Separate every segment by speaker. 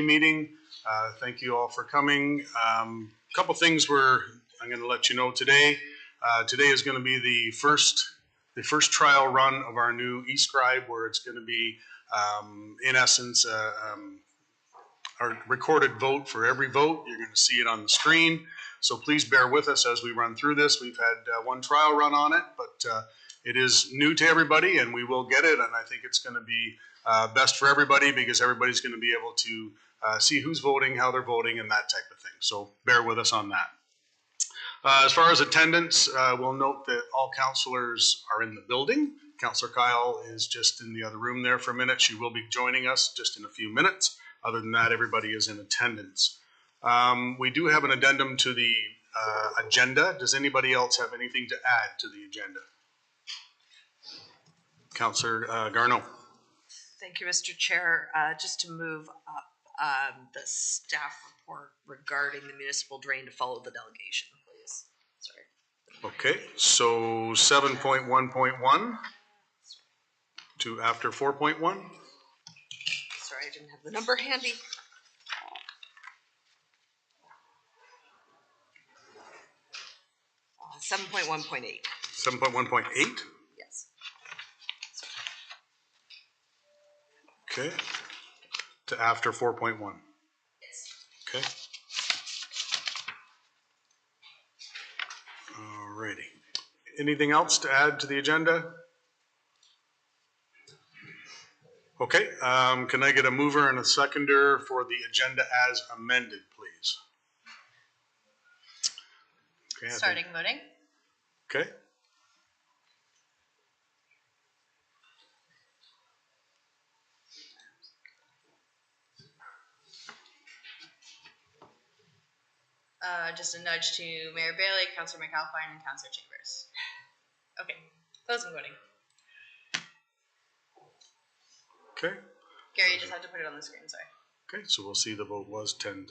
Speaker 1: meeting. Thank you all for coming. A couple things I'm going to let you know today. Today is going to be the first trial run of our new eScribe, where it's going to be, in essence, our recorded vote for every vote. You're going to see it on the screen. So please bear with us as we run through this. We've had one trial run on it, but it is new to everybody, and we will get it. And I think it's going to be best for everybody, because everybody's going to be able to see who's voting, how they're voting, and that type of thing. So bear with us on that. As far as attendance, we'll note that all councillors are in the building. Councillor Kyle is just in the other room there for a minute. She will be joining us just in a few minutes. Other than that, everybody is in attendance. We do have an addendum to the agenda. Does anybody else have anything to add to the agenda? Councillor Garneau.
Speaker 2: Thank you, Mr. Chair. Just to move up the staff report regarding the municipal drain to follow the delegation, please. Sorry.
Speaker 1: Okay, so 7.1.1 to after 4.1.
Speaker 2: Sorry, I didn't have the number handy. 7.1.8.
Speaker 1: 7.1.8?
Speaker 2: Yes.
Speaker 1: Okay. To after 4.1.
Speaker 2: Yes.
Speaker 1: Okay. Alrighty. Anything else to add to the agenda? Okay. Can I get a mover and a seconder for the agenda as amended, please? Okay,
Speaker 3: Starting voting.
Speaker 1: Okay.
Speaker 3: Just a nudge to Mayor Bailey, Councillor McAlpine, and Councillor Chambers. Okay, closing voting.
Speaker 1: Okay.
Speaker 3: Gary, you just have to put it on the screen, sorry.
Speaker 1: Okay, so we'll see the vote was 10-0.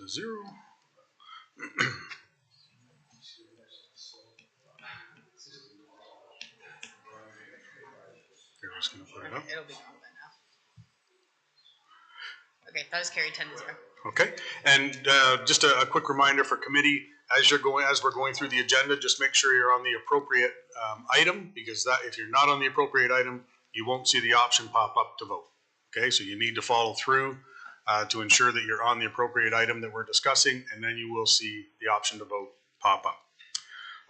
Speaker 1: You're just going to put it up.
Speaker 3: It'll be gone by now. Okay, that was carried 10-0.
Speaker 1: Okay, and just a quick reminder for committee, as we're going through the agenda, just make sure you're on the appropriate item, because if you're not on the appropriate item, you won't see the option pop up to vote. Okay, so you need to follow through to ensure that you're on the appropriate item that we're discussing, and then you will see the option to vote pop up.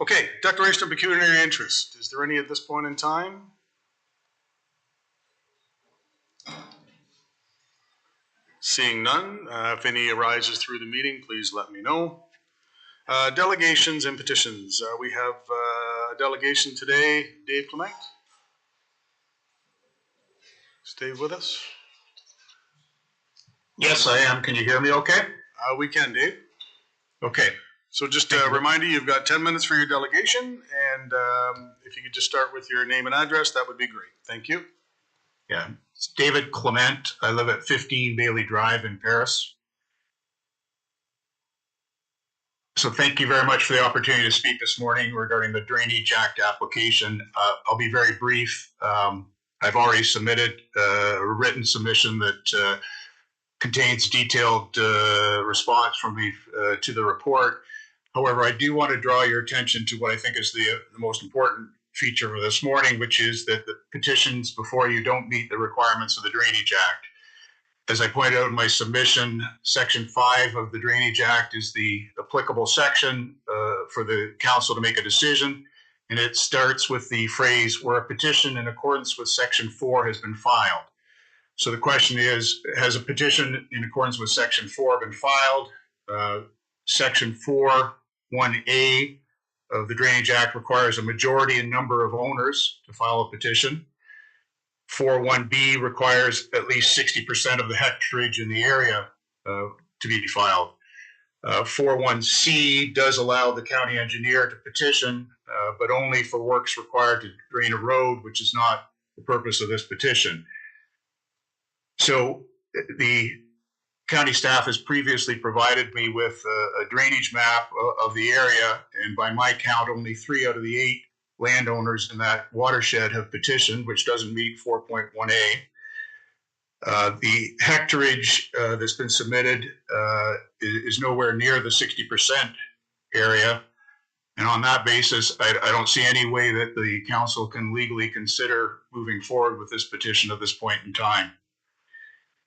Speaker 1: Okay, declaration of pecuniary interest. Is there any at this point in time? Seeing none, if any arises through the meeting, please let me know. Delegations and petitions. We have a delegation today. Dave Clement. Stay with us.
Speaker 4: Yes, I am. Can you hear me okay?
Speaker 1: We can, Dave.
Speaker 4: Okay.
Speaker 1: So just a reminder, you've got 10 minutes for your delegation, and if you could just start with your name and address, that would be great. Thank you.
Speaker 4: Yeah, it's David Clement. I live at 15 Bailey Drive in Paris. So thank you very much for the opportunity to speak this morning regarding the Drainage Act application. I'll be very brief. I've already submitted a written submission that contains detailed response from me to the report. However, I do want to draw your attention to what I think is the most important feature of this morning, which is that the petitions before you don't meet the requirements of the Drainage Act. As I pointed out in my submission, Section 5 of the Drainage Act is the applicable section for the council to make a decision, and it starts with the phrase, where a petition in accordance with Section 4 has been filed. So the question is, has a petition in accordance with Section 4 been filed? Section 4(1)(a) of the Drainage Act requires a majority in number of owners to file a petition. 4(1)(b) requires at least 60% of the hectarage in the area to be filed. 4(1)(c) does allow the county engineer to petition, but only for works required to drain a road, which is not the purpose of this petition. So the county staff has previously provided me with a drainage map of the area, and by my count, only 3 out of the 8 landowners in that watershed have petitioned, which doesn't meet 4.1a. The hectarage that's been submitted is nowhere near the 60% area. And on that basis, I don't see any way that the council can legally consider moving forward with this petition at this point in time.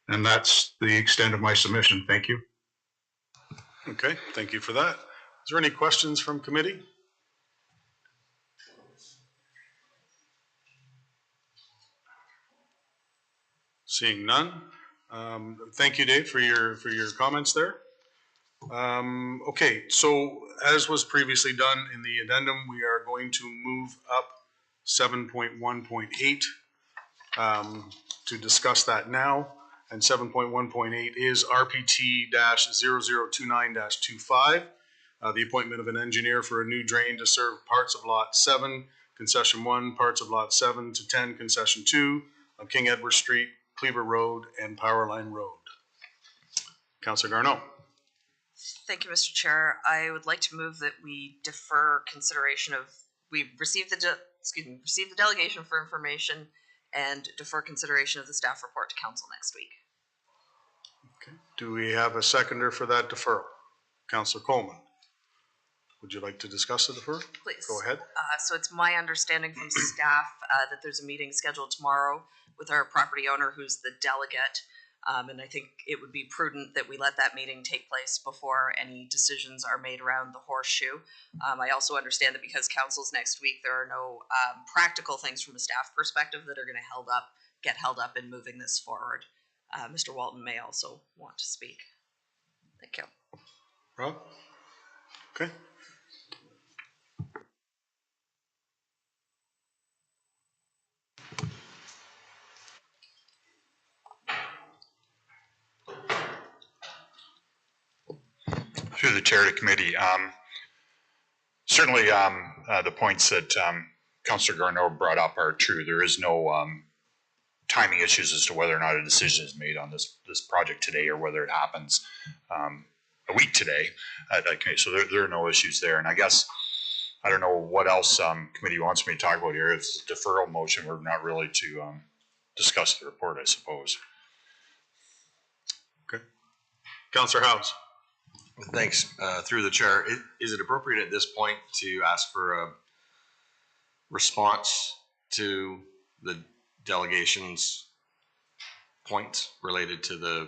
Speaker 4: And that's the extent of my submission. Thank you.
Speaker 1: Okay, thank you for that. Is there any questions from committee? Seeing none. Thank you, Dave, for your comments there. Okay, so as was previously done in the addendum, we are going to move up 7.1.8 to discuss that now. And 7.1.8 is RPT-0029-25, the appointment of an engineer for a new drain to serve parts of Lot 7, Concession 1, parts of Lot 7 to 10, Concession 2, on King Edward Street, Cleaver Road, and Powerline Road. Councillor Garneau.
Speaker 2: Thank you, Mr. Chair. I would like to move that we defer consideration of, we received the delegation for information and defer consideration of the staff report to council next week.
Speaker 1: Okay. Do we have a seconder for that deferral? Councillor Coleman. Would you like to discuss the deferral?
Speaker 2: Please.
Speaker 1: Go ahead.
Speaker 2: So it's my understanding from staff that there's a meeting scheduled tomorrow with our property owner who's the delegate. And I think it would be prudent that we let that meeting take place before any decisions are made around the horseshoe. I also understand that because council's next week, there are no practical things from a staff perspective that are going to get held up in moving this forward. Mr. Walton may also want to speak. Thank you.
Speaker 1: Rob? Okay.
Speaker 5: Through the chair of the committee, certainly the points that Councillor Garneau brought up are true. There is no timing issues as to whether or not a decision is made on this project today or whether it happens a week today. Okay, so there are no issues there. And I guess I don't know what else committee wants me to talk about here. It's a deferral motion. We're not really to discuss the report, I suppose.
Speaker 1: Okay. Councillor House.
Speaker 6: Thanks. Through the chair, is it appropriate at this point to ask for a response to the delegation's points related to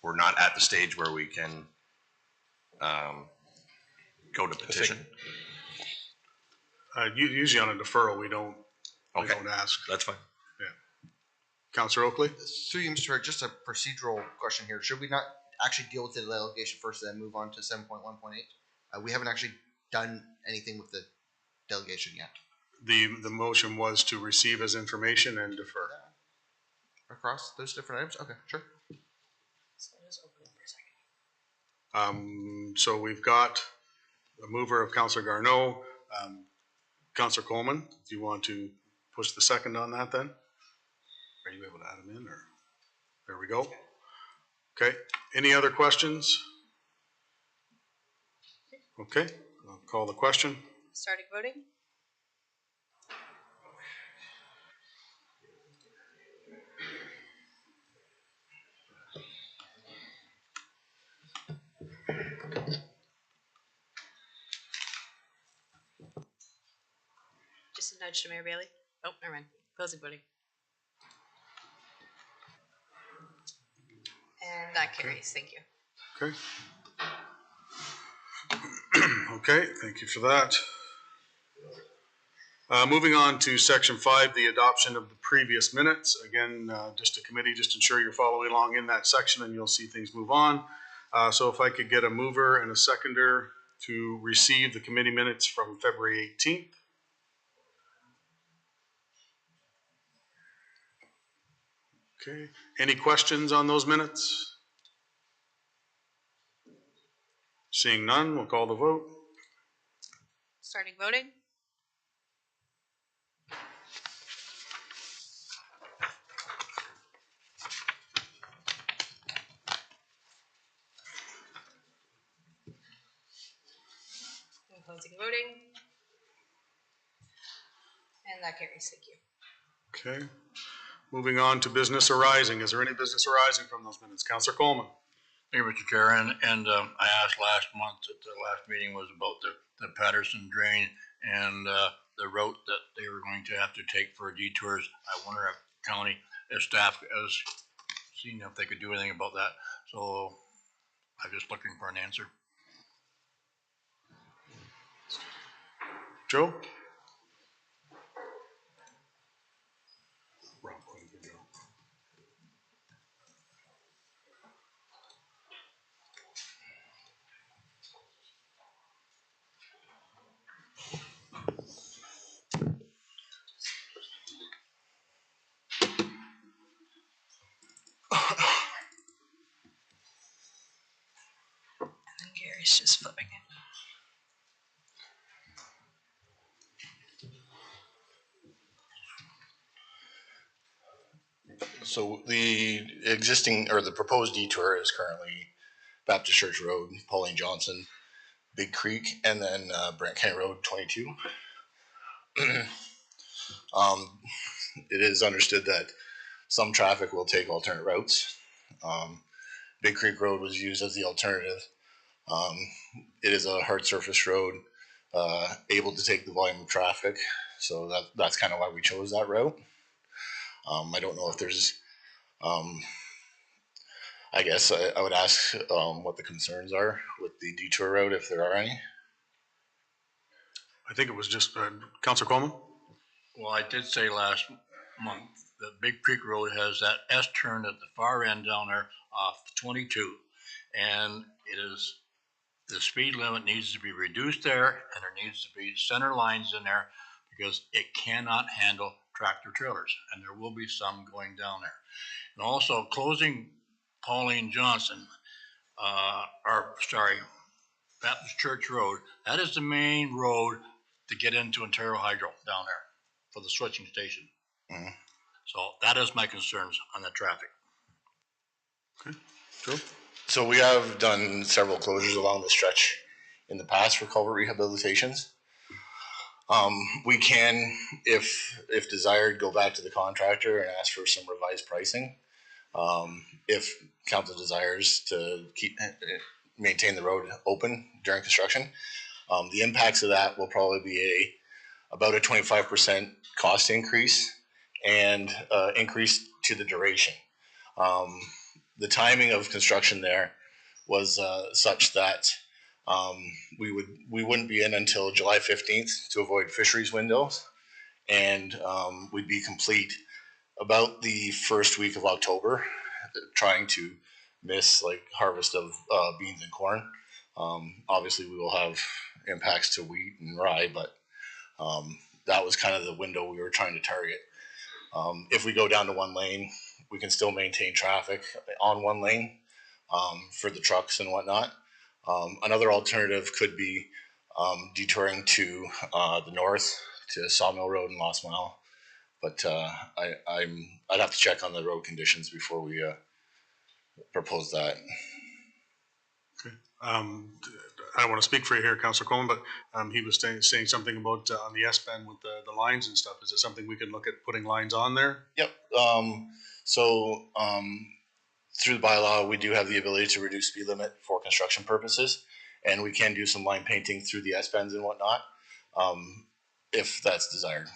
Speaker 6: we're not at the stage where we can go to petition?
Speaker 1: Usually on a deferral, we don't ask.
Speaker 6: That's fine.
Speaker 1: Councillor Oakley?
Speaker 7: Through you, Mr. Chair, just a procedural question here. Should we not actually deal with the delegation first and then move on to 7.1.8? We haven't actually done anything with the delegation yet.
Speaker 1: The motion was to receive as information and defer.
Speaker 7: Across those different items? Okay, sure.
Speaker 1: So we've got a mover of Councillor Garneau. Councillor Coleman, do you want to push the second on that then? Are you able to add them in, or there we go? Okay. Any other questions? Okay. I'll call the question.
Speaker 3: Starting voting. Just a nudge to Mayor Bailey. Oh, never mind. Closing voting. And that carries. Thank you.
Speaker 1: Okay. Okay, thank you for that. Moving on to section 5, the adoption of the previous minutes. Again, just a committee, just ensure you're following along in that section and you'll see things move on. So if I could get a mover and a seconder to receive the committee minutes from February 18th. Okay, any questions on those minutes? Seeing none, we'll call the vote.
Speaker 3: Starting voting. And closing voting. And that carries. Thank you.
Speaker 1: Okay. Moving on to business arising. Is there any business arising from those minutes? Councillor Coleman.
Speaker 8: Thank you, Mr. Chair, and I asked last month at the last meeting was about the Patterson drain and the route that they were going to have to take for detours. I wonder if county, if staff has seen if they could do anything about that. So I'm just looking for an answer.
Speaker 1: Joe?
Speaker 2: And Gary's just flipping it.
Speaker 9: So the existing or the proposed detour is currently Baptist Church Road, Pauline Johnson, Big Creek, and then Brent County Road 22. It is understood that some traffic will take alternate routes. Big Creek Road was used as the alternative. It is a hard surface road, able to take the volume of traffic, so that's kind of why we chose that route. I don't know if there's, I guess I would ask what the concerns are with the detour route, if there are any.
Speaker 1: I think it was just Councillor Coleman.
Speaker 8: Well, I did say last month that Big Creek Road has that S turn at the far end down there off 22, and it is the speed limit needs to be reduced there, and there needs to be center lines in there because it cannot handle tractor trailers, and there will be some going down there. And also closing Pauline Johnson, Baptist Church Road. That is the main road to get into Ontario Hydro down there for the switching station.
Speaker 9: Mm-hmm.
Speaker 8: So that is my concerns on the traffic.
Speaker 1: Okay, Joe?
Speaker 9: So we have done several closures along the stretch in the past for culvert rehabilitations. We can, if desired, go back to the contractor and ask for some revised pricing. If council desires to maintain the road open during construction, the impacts of that will probably be about a 25% cost increase and increase to the duration. The timing of construction there was such that we wouldn't be in until July 15th to avoid fisheries windows, and we'd be complete about the first week of October, trying to miss like harvest of beans and corn. Obviously we will have impacts to wheat and rye, but that was kind of the window we were trying to target. If we go down to one lane, we can still maintain traffic on one lane for the trucks and whatnot. Another alternative could be detouring to the north to Sawmill Road and Lost Mile, but I'd have to check on the road conditions before we propose that.
Speaker 1: Okay. I don't want to speak for you here, Councillor Coleman, but he was saying something about on the S-bend with the lines and stuff. Is it something we can look at putting lines on there?
Speaker 9: Yep. Through the bylaw, we do have the ability to reduce speed limit for construction purposes, and we can do some line painting through the S-bends and whatnot, if that's desired.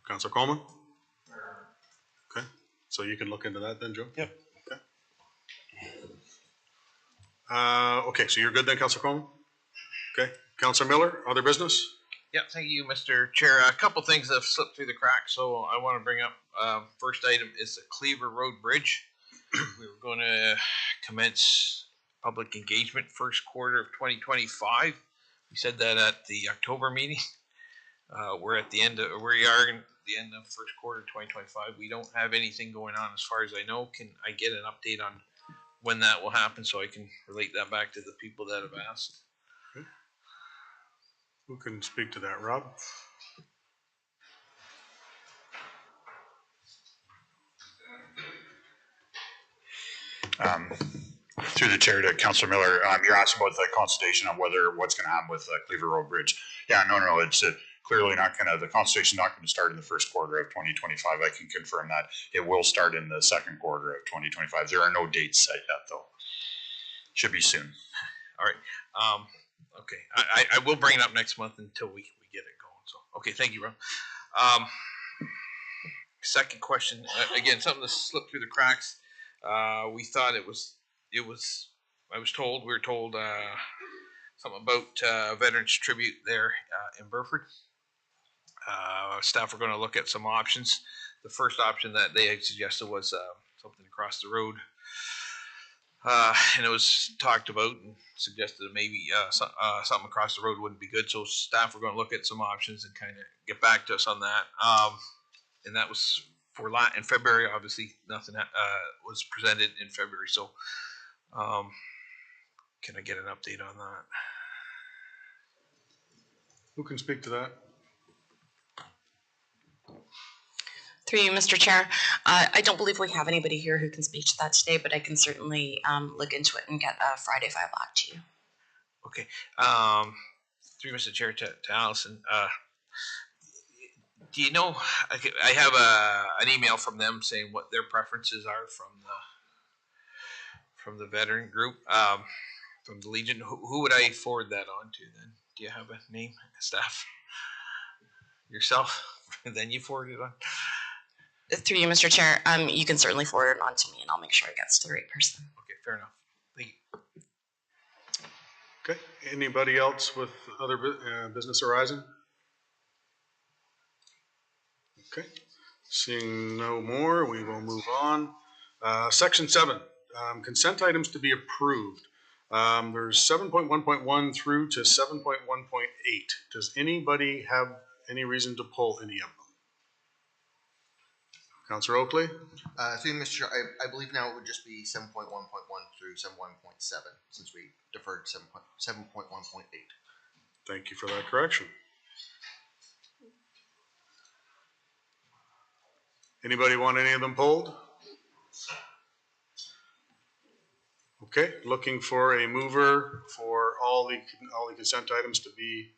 Speaker 1: Councillor Coleman? Okay, so you can look into that then, Joe?
Speaker 9: Yep.
Speaker 1: Okay. Okay, so you're good then, Councillor Coleman? Okay, Councillor Miller, other business?
Speaker 10: Yeah, thank you, Mr. Chair. A couple things have slipped through the cracks, so I want to bring up. First item is the Cleaver Road Bridge. We were going to commence public engagement first quarter of 2025. We said that at the October meeting. We're at the end of we are in the end of first quarter 2025. We don't have anything going on as far as I know. Can I get an update on when that will happen so I can relate that back to the people that have asked?
Speaker 1: Who can speak to that, Rob?
Speaker 5: Through the chair to Councillor Miller, you're asking about the consultation on what's going to happen with Cleaver Road Bridge. Yeah, no, it's clearly not gonna, the consultation's not gonna start in the first quarter of 2025. I can confirm that. It will start in the second quarter of 2025. There are no dates set yet, though. Should be soon.
Speaker 10: All right. Okay. I will bring it up next month until we get it going. So, okay. Thank you, bro. Second question, again, something that slipped through the cracks. We thought we were told something about Veterans Tribute there in Burford. Staff are going to look at some options. The first option that they had suggested was something across the road. And it was talked about and suggested that maybe something across the road wouldn't be good. So staff are going to look at some options and kind of get back to us on that. And that was in February. Obviously, nothing was presented in February. So can I get an update on that?
Speaker 1: Who can speak to that?
Speaker 11: Through you, Mr. Chair. I don't believe we have anybody here who can speak to that today, but I can certainly look into it and get a Friday 5 back to you.
Speaker 10: Okay. Through Mr. Chair to Allison. Do you know? I have an email from them saying what their preferences are from the veteran group, from the Legion. Who would I forward that on to then? Do you have a name, staff? Yourself? And then you forward it on.
Speaker 11: Through you, Mr. Chair, you can certainly forward it on to me, and I'll make sure it gets to the right person.
Speaker 10: Okay, fair enough. Thank you.
Speaker 1: Okay. Anybody else with other business arising? Okay. Seeing no more, we will move on. Section 7, consent items to be approved. There's 7.1.1 through to 7.1.8. Does anybody have any reason to pull any of them? Councillor Oakley?
Speaker 7: Through Mr. Chair, I believe now it would just be 7.1.1 through 7.1.7 since we deferred 7.1.8.
Speaker 1: Thank you for that correction. Anybody want any of them pulled? Okay, looking for a mover for all the consent items to be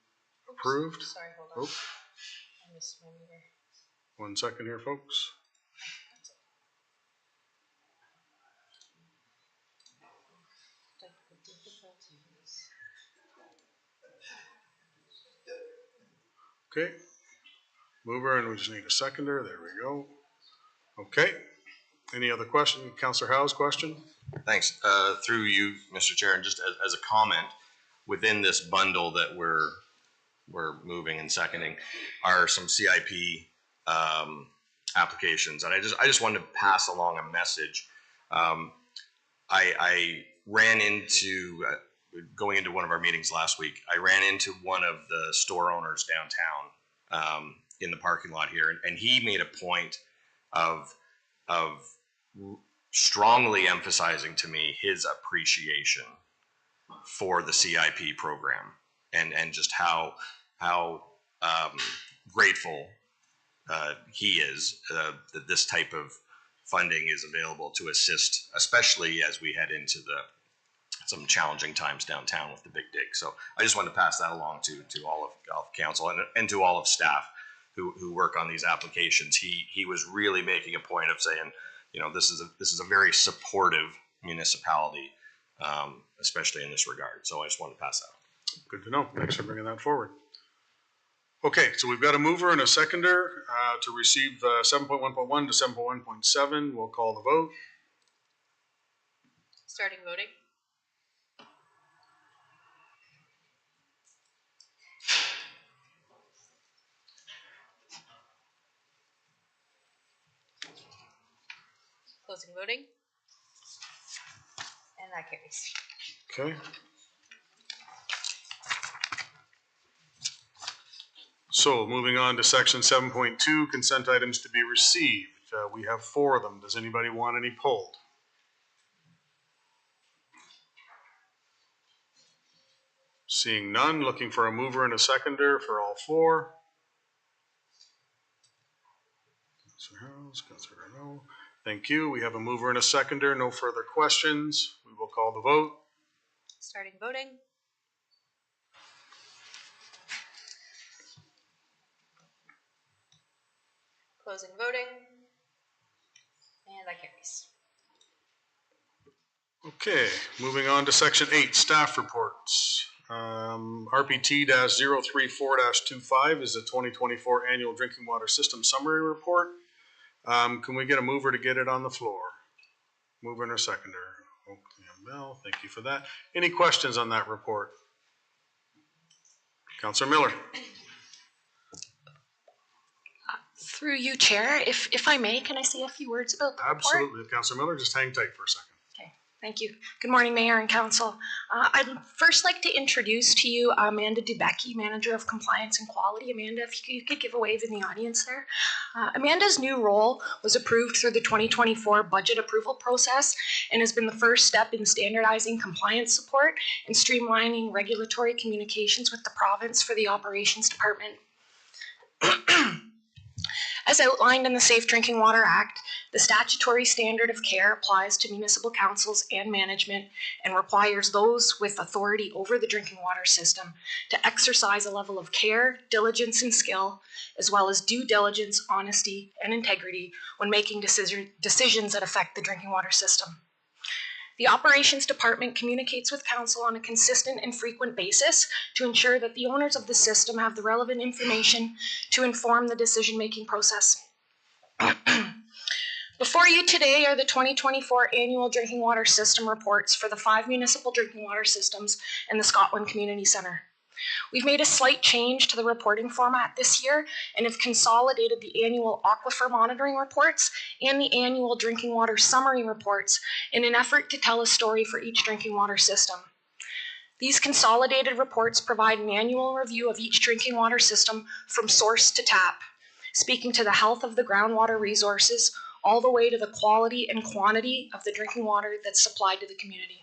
Speaker 1: approved.
Speaker 3: Sorry, hold on.
Speaker 1: Oh,
Speaker 3: I missed my meter.
Speaker 1: 1 second here, folks. Okay, mover, and we just need a seconder. There we go. Okay. Any other question? Councillor Howe's question?
Speaker 6: Thanks. Through you, Mr. Chair, and just as a comment, within this bundle that we're moving and seconding are some CIP applications, and I just wanted to pass along a message. I ran into going into one of our meetings last week. I ran into one of the store owners downtown in the parking lot here, and he made a point of strongly emphasizing to me his appreciation for the CIP program and just how grateful he is that this type of funding is available to assist, especially as we head into some challenging times downtown with the Big Dig. So I just wanted to pass that along to all of council and to all of staff who work on these applications. He was really making a point of saying, you know, this is a very supportive municipality, especially in this regard. So I just wanted to pass that on.
Speaker 1: Good to know. Thanks for bringing that forward. Okay, so we've got a mover and a seconder to receive 7.1.1 to 7.1.7. We'll call the vote.
Speaker 3: Starting voting. Closing voting. And that carries.
Speaker 1: Okay. So moving on to section 7.2, consent items to be received. We have 4 of them. Does anybody want any pulled? Seeing none, looking for a mover and a seconder for all 4. Councillor House, Councillor Renault. Thank you. We have a mover and a seconder. No further questions. We will call the vote.
Speaker 3: Starting voting. Closing voting. And that carries.
Speaker 1: Okay, moving on to section 8, staff reports. RPT 034-25 is the 2024 annual drinking water system summary report. Can we get a mover to get it on the floor? Mover and a seconder. Okay, Mel, thank you for that. Any questions on that report? Councillor Miller.
Speaker 11: Through you, Chair, if I may, can I say a few words about the report?
Speaker 1: Absolutely. Councillor Miller, just hang tight for a second.
Speaker 11: Okay, thank you. Good morning, Mayor and Council. I'd first like to introduce to you Amanda Dubecki, Manager of Compliance and Quality. Amanda, if you could give a wave in the audience there. Amanda's new role was approved through the 2024 budget approval process and has been the first step in standardizing compliance support and streamlining regulatory communications with the province for the Operations Department. As outlined in the Safe Drinking Water Act, the statutory standard of care applies to municipal councils and management and requires those with authority over the drinking water system to exercise a level of care, diligence, and skill, as well as due diligence, honesty, and integrity when making decisions that affect the drinking water system. The Operations Department communicates with Council on a consistent and frequent basis to ensure that the owners of the system have the relevant information to inform the decision-making process. Before you today are the 2024 annual drinking water system reports for the 5 municipal drinking water systems and the Scotland Community Centre. We've made a slight change to the reporting format this year and have consolidated the annual aquifer monitoring reports and the annual drinking water summary reports in an effort to tell a story for each drinking water system. These consolidated reports provide an annual review of each drinking water system from source to tap, speaking to the health of the groundwater resources all the way to the quality and quantity of the drinking water that's supplied to the community.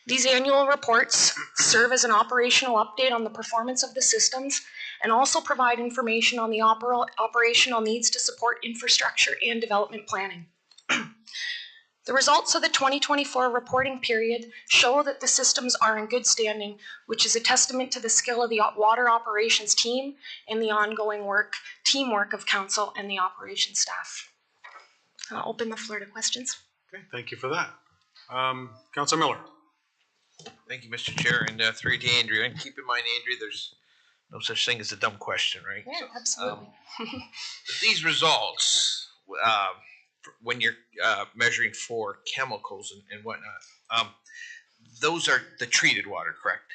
Speaker 11: These annual reports serve as an operational update on the performance of the systems and also provide information on the operational needs to support infrastructure and development planning. The results of the 2024 reporting period show that the systems are in good standing, which is a testament to the skill of the water operations team and the ongoing teamwork of Council and the operations staff. I'll open the floor to questions.
Speaker 1: Okay, thank you for that. Councillor Miller.
Speaker 10: Thank you, Mr. Chair, and through to Andrew. And keep in mind, Andrew, there's no such thing as a dumb question, right?
Speaker 11: Yeah, absolutely.
Speaker 10: These results, when you're measuring for chemicals and whatnot, those are the treated water, correct?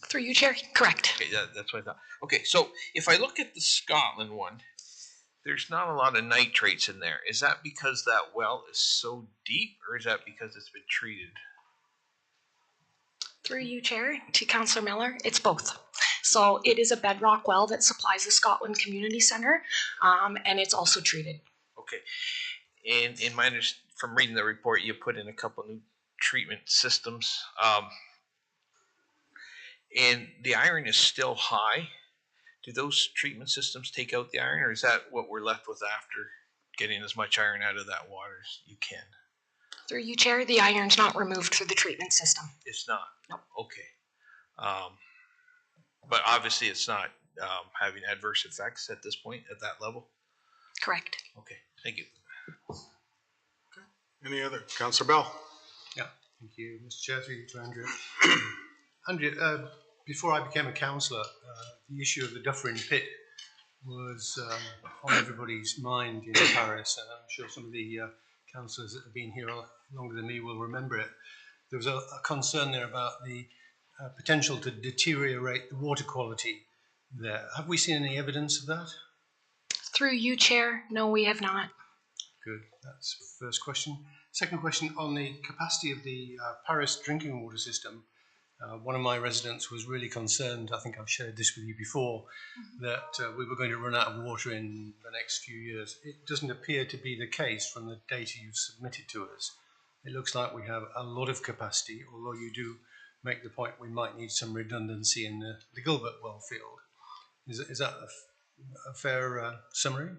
Speaker 11: Through you, Chair. Correct.
Speaker 10: Okay, that's what I thought. Okay, so if I look at the Scotland one, there's not a lot of nitrates in there. Is that because that well is so deep, or is that because it's been treated?
Speaker 11: Through you, Chair, to Councillor Miller, it's both. So it is a bedrock well that supplies the Scotland Community Centre, and it's also treated.
Speaker 10: Okay, and in my from reading the report, you put in a couple new treatment systems, and the iron is still high. Do those treatment systems take out the iron, or is that what we're left with after getting as much iron out of that water as you can?
Speaker 11: Through you, Chair, the iron's not removed through the treatment system.
Speaker 10: It's not?
Speaker 11: Nope.
Speaker 10: Okay. But obviously it's not having adverse effects at this point, at that level?
Speaker 11: Correct.
Speaker 10: Okay, thank you.
Speaker 1: Okay. Any other? Councillor Bell.
Speaker 12: Yeah, thank you, Mr. Chair, through you to Andrew. Andrew, before I became a councillor, the issue of the Dufferin pit was on everybody's mind in Paris, and I'm sure some of the councillors that have been here longer than me will remember it. There was a concern there about the potential to deteriorate the water quality there. Have we seen any evidence of that?
Speaker 11: Through you, Chair, no, we have not.
Speaker 12: Good, that's the first question. Second question, on the capacity of the Paris drinking water system, one of my residents was really concerned, I think I've shared this with you before, that we were going to run out of water in the next few years. It doesn't appear to be the case from the data you've submitted to us. It looks like we have a lot of capacity, although you do make the point we might need some redundancy in the Gilbert well field. Is that a fair summary?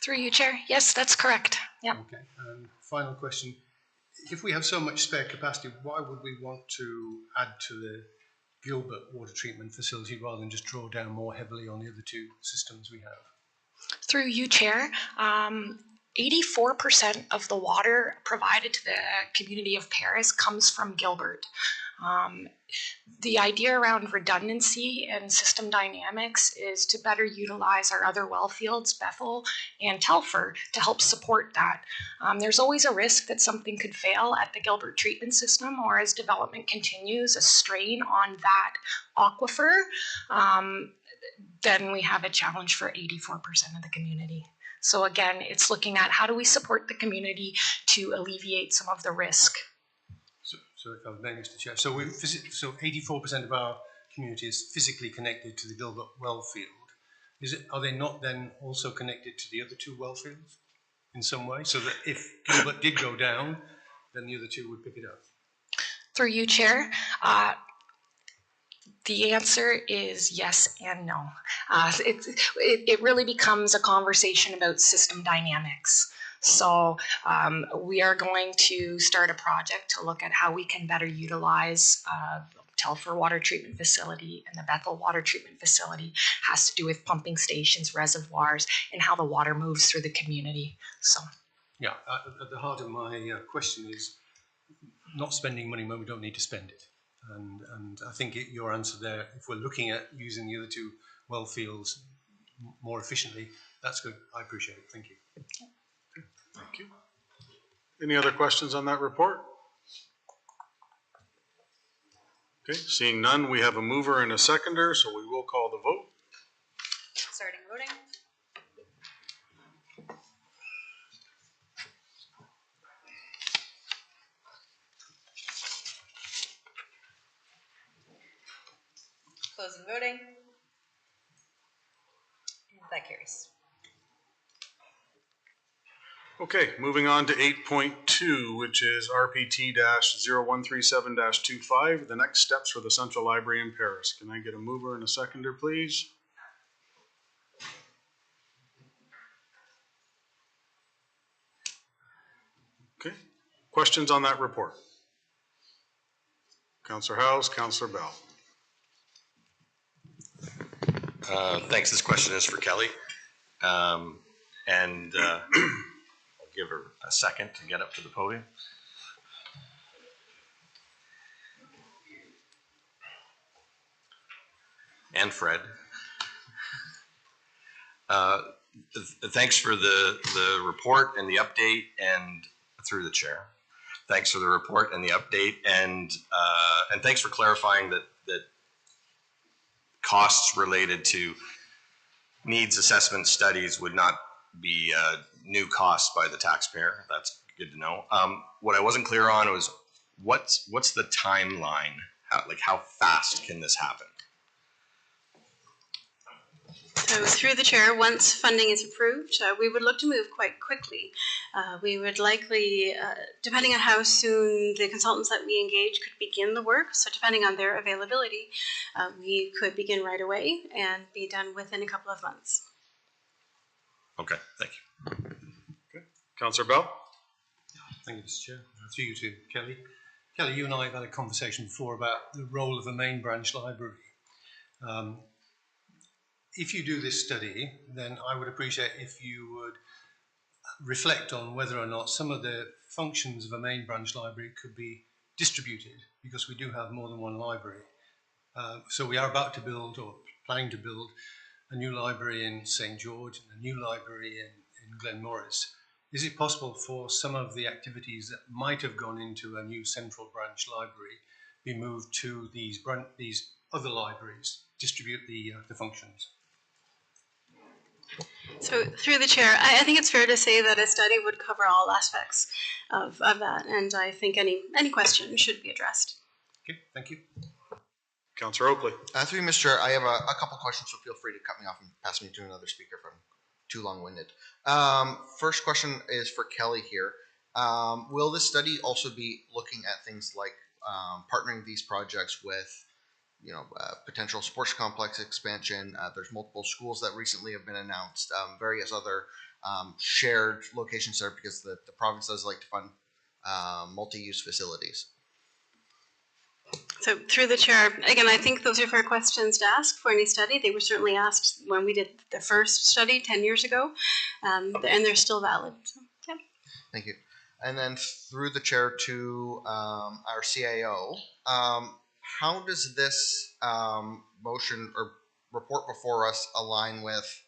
Speaker 11: Through you, Chair. Yes, that's correct. Yeah.
Speaker 12: Okay. And final question. If we have so much spare capacity, why would we want to add to the Gilbert water treatment facility rather than just draw down more heavily on the other two systems we have?
Speaker 11: Through you, Chair, 84% of the water provided to the community of Paris comes from Gilbert. The idea around redundancy and system dynamics is to better utilize our other well fields, Bethel and Telfer, to help support that. There's always a risk that something could fail at the Gilbert treatment system, or as development continues, a strain on that aquifer. Then we have a challenge for 84% of the community. So again, it's looking at how do we support the community to alleviate some of the risk.
Speaker 12: So if I may, Mr. Chair, so 84% of our community is physically connected to the Gilbert well field. Are they not then also connected to the other two well fields in some way? So that if Gilbert did go down, then the other two would pick it up?
Speaker 11: Through you, Chair, the answer is yes and no. It really becomes a conversation about system dynamics. So we are going to start a project to look at how we can better utilize Telfer Water Treatment Facility and the Bethel Water Treatment Facility. Has to do with pumping stations, reservoirs, and how the water moves through the community. So,
Speaker 12: yeah, at the heart of my question is not spending money when we don't need to spend it. And I think your answer there, if we're looking at using the other two well fields more efficiently, that's good. I appreciate it. Thank you.
Speaker 1: Thank you. Any other questions on that report? Okay, seeing none, we have a mover and a seconder, so we will call the vote.
Speaker 3: Starting voting. Closing voting. And that carries.
Speaker 1: Okay, moving on to 8.2, which is RPT-0137-25, the next steps for the Central Library in Paris. Can I get a mover and a seconder, please? Okay, questions on that report? Councillor Howes, Councillor Bell.
Speaker 6: Thanks. This question is for Kelly. I'll give her a second to get up to the podium. And Fred. Thanks for the report and the update, and through the chair. Thanks for the report and the update, and thanks for clarifying that costs related to needs assessment studies would not be new costs by the taxpayer. That's good to know. What I wasn't clear on was what's the timeline? How fast can this happen?
Speaker 13: So through the chair, once funding is approved, we would look to move quite quickly. We would likely, depending on how soon the consultants that we engage could begin the work, so depending on their availability, we could begin right away and be done within a couple of months.
Speaker 6: Okay, thank you.
Speaker 1: Okay, Councillor Bell.
Speaker 12: Thank you, Mr. Chair. Through you to Kelly. Kelly, you and I have had a conversation before about the role of a main branch library. If you do this study, then I would appreciate if you would reflect on whether or not some of the functions of a main branch library could be distributed, because we do have more than one library. So we are about to build, or planning to build, a new library in St. George and a new library in Glenmorris. Is it possible for some of the activities that might have gone into a new central branch library be moved to these other libraries, distribute the functions?
Speaker 13: So through the chair, I think it's fair to say that a study would cover all aspects of that, and I think any question should be addressed.
Speaker 12: Okay, thank you.
Speaker 1: Councillor Oakley.
Speaker 7: Through you, Mr. Chair, I have a couple questions, so feel free to cut me off and pass me to another speaker if I'm too long-winded. First question is for Kelly here. Will this study also be looking at things like partnering these projects with potential sports complex expansion? There's multiple schools that recently have been announced, various other shared locations there, because the province does like to fund multi-use facilities.
Speaker 13: So through the chair, again, I think those are fair questions to ask for any study. They were certainly asked when we did the first study 10 years ago, and they're still valid. So, yeah.
Speaker 7: Thank you. And then through the chair to our CAO, how does this motion or report before us align with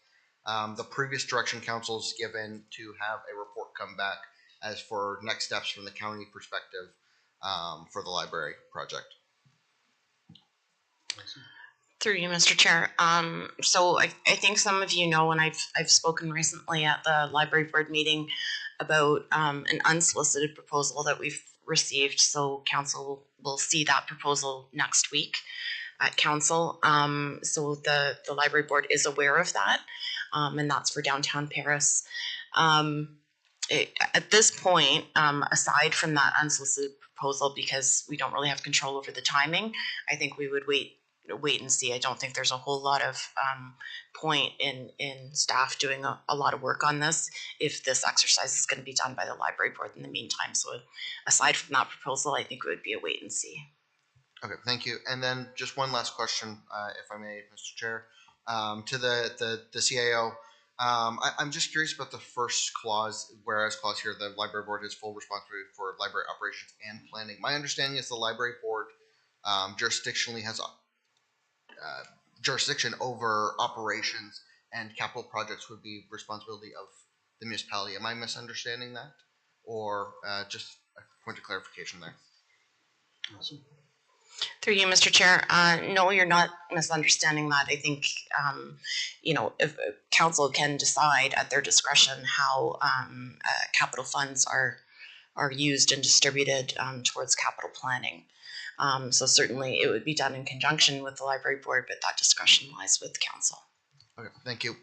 Speaker 7: the previous direction council's given to have a report come back as for next steps from the county perspective for the library project?
Speaker 14: Through you, Mr. Chair. So I think some of you know, and I've spoken recently at the library board meeting about an unsolicited proposal that we've received. So council will see that proposal next week at council. So the library board is aware of that, and that's for downtown Paris. At this point, aside from that unsolicited proposal, because we don't really have control over the timing, I think we would wait and see. I don't think there's a whole lot of point in staff doing a lot of work on this if this exercise is going to be done by the library board in the meantime. So aside from that proposal, I think it would be a wait and see.
Speaker 7: Okay, thank you. And then just one last question, if I may, Mr. Chair, to the CAO. I'm just curious about the first clause, whereas clause here, the library board has full responsibility for library operations and planning. My understanding is the library board jurisdictionally has jurisdiction over operations, and capital projects would be responsibility of the municipality. Am I misunderstanding that, or just a point of clarification there?
Speaker 1: Awesome.
Speaker 14: Through you, Mr. Chair. No, you're not misunderstanding that. I think, if council can decide at their discretion how capital funds are used and distributed towards capital planning. So certainly it would be done in conjunction with the library board, but that discretion lies with council.
Speaker 7: Okay, thank you.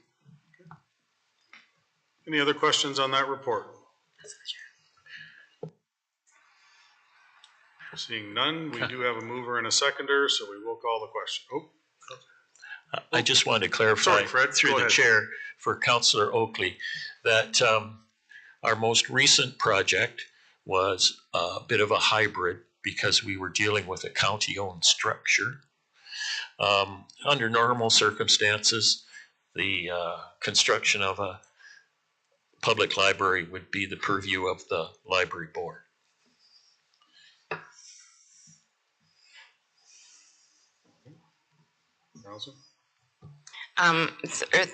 Speaker 1: Any other questions on that report? Seeing none, we do have a mover and a seconder, so we will call the question. Oh.
Speaker 15: I just wanted to clarify,
Speaker 1: Sorry, Fred,
Speaker 15: through
Speaker 1: go
Speaker 15: the
Speaker 1: ahead.
Speaker 15: chair, for Councillor Oakley, that our most recent project was a bit of a hybrid because we were dealing with a county-owned structure. Under normal circumstances, the construction of a public library would be the purview of the library board.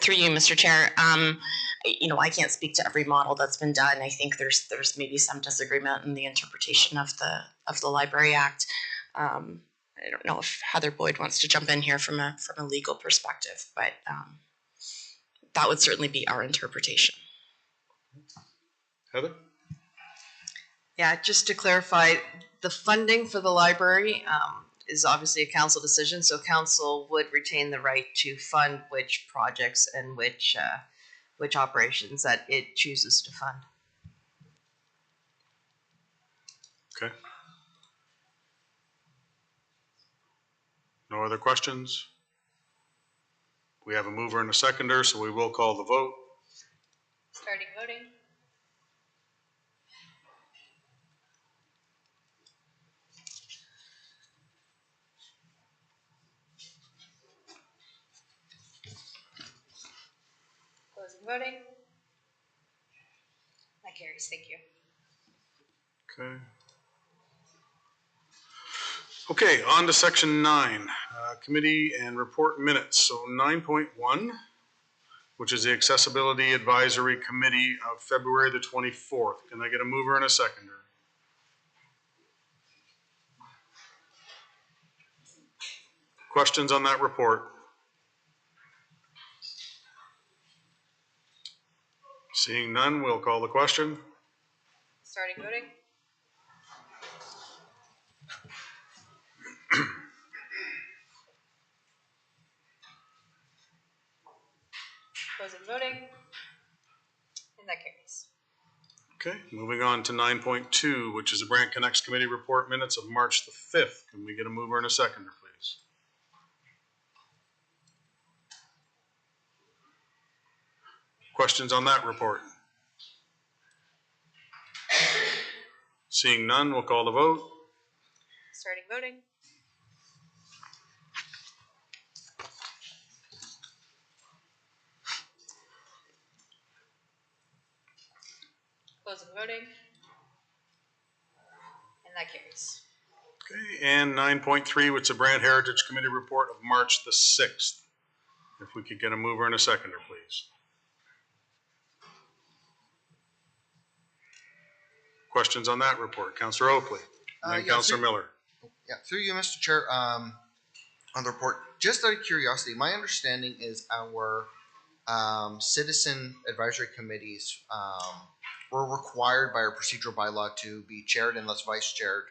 Speaker 14: Through you, Mr. Chair. I can't speak to every model that's been done. I think there's maybe some disagreement in the interpretation of the Library Act. I don't know if Heather Boyd wants to jump in here from a legal perspective, but that would certainly be our interpretation.
Speaker 1: Heather?
Speaker 16: Yeah, just to clarify, the funding for the library is obviously a council decision, so council would retain the right to fund which projects and which operations that it chooses to fund.
Speaker 1: Okay. No other questions? We have a mover and a seconder, so we will call the vote.
Speaker 3: Starting voting. Closing voting. That carries. Thank you.
Speaker 1: Okay. Okay, on to section 9, committee and report minutes. So 9.1, which is the Accessibility Advisory Committee of February the 24th. Can I get a mover and a seconder? Questions on that report? Seeing none, we'll call the question.
Speaker 3: Starting voting. Closing voting. And that carries.
Speaker 1: Okay, moving on to 9.2, which is the Brant Connects Committee report minutes of March the 5th. Can we get a mover and a seconder, please? Questions on that report? Seeing none, we'll call the vote.
Speaker 3: Starting voting. Closing voting. And that carries.
Speaker 1: Okay, and 9.3, which is the Brant Heritage Committee report of March the 6th. If we could get a mover and a seconder, please. Questions on that report? Councillor Oakley, and then
Speaker 7: Yeah,
Speaker 1: Councillor Miller.
Speaker 7: Yeah, through you, Mr. Chair, on the report, just out of curiosity, my understanding is our citizen advisory committees were required by our procedural bylaw to be chaired unless vice chaired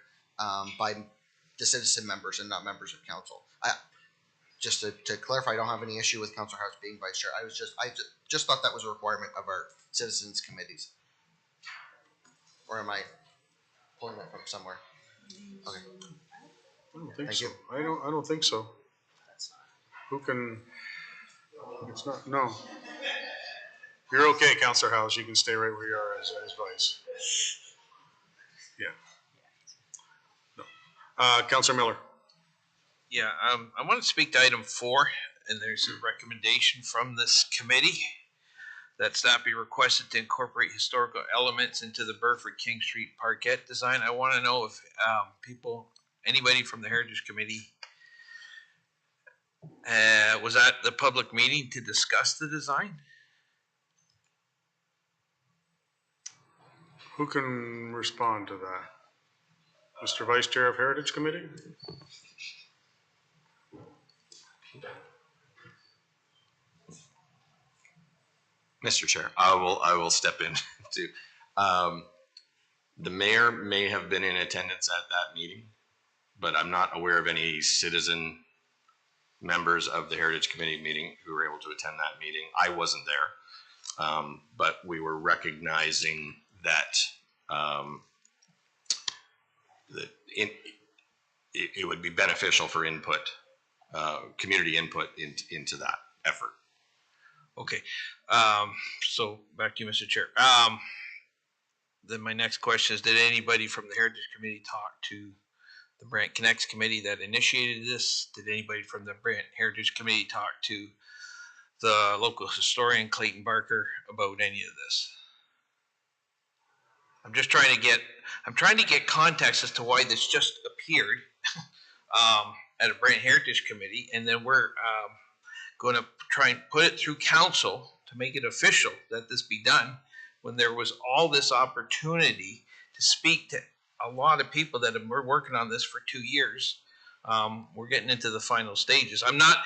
Speaker 7: by the citizen members and not members of council. Just to clarify, I don't have any issue with Councillor House being vice chair. I just thought that was a requirement of our citizens committees. Or am I pulling that from somewhere? Okay.
Speaker 1: I don't think
Speaker 7: Thank
Speaker 1: so.
Speaker 7: you.
Speaker 1: I don't think so. Who can? It's not. No. You're okay, Councillor House. You can stay right where you are as vice. Yeah. No. Councillor Miller.
Speaker 10: Yeah, I want to speak to item 4, and there's a recommendation from this committee that staff be requested to incorporate historical elements into the Burford King Street parquet design. I want to know if anybody from the Heritage Committee was at the public meeting to discuss the design.
Speaker 1: Who can respond to that? Mr. Vice Chair of Heritage Committee?
Speaker 6: Mr. Chair, I will step in too. The mayor may have been in attendance at that meeting, but I'm not aware of any citizen members of the Heritage Committee meeting who were able to attend that meeting. I wasn't there, but we were recognizing that it would be beneficial for input, community input into that effort.
Speaker 10: Okay, so back to you, Mr. Chair. Then my next question is, did anybody from the Heritage Committee talk to the Brant Connects Committee that initiated this? Did anybody from the Brant Heritage Committee talk to the local historian, Clayton Barker, about any of this? I'm trying to get context as to why this just appeared at a Brant Heritage Committee, and then we're going to try and put it through council to make it official that this be done, when there was all this opportunity to speak to a lot of people that have been working on this for 2 years. We're getting into the final stages. I'm not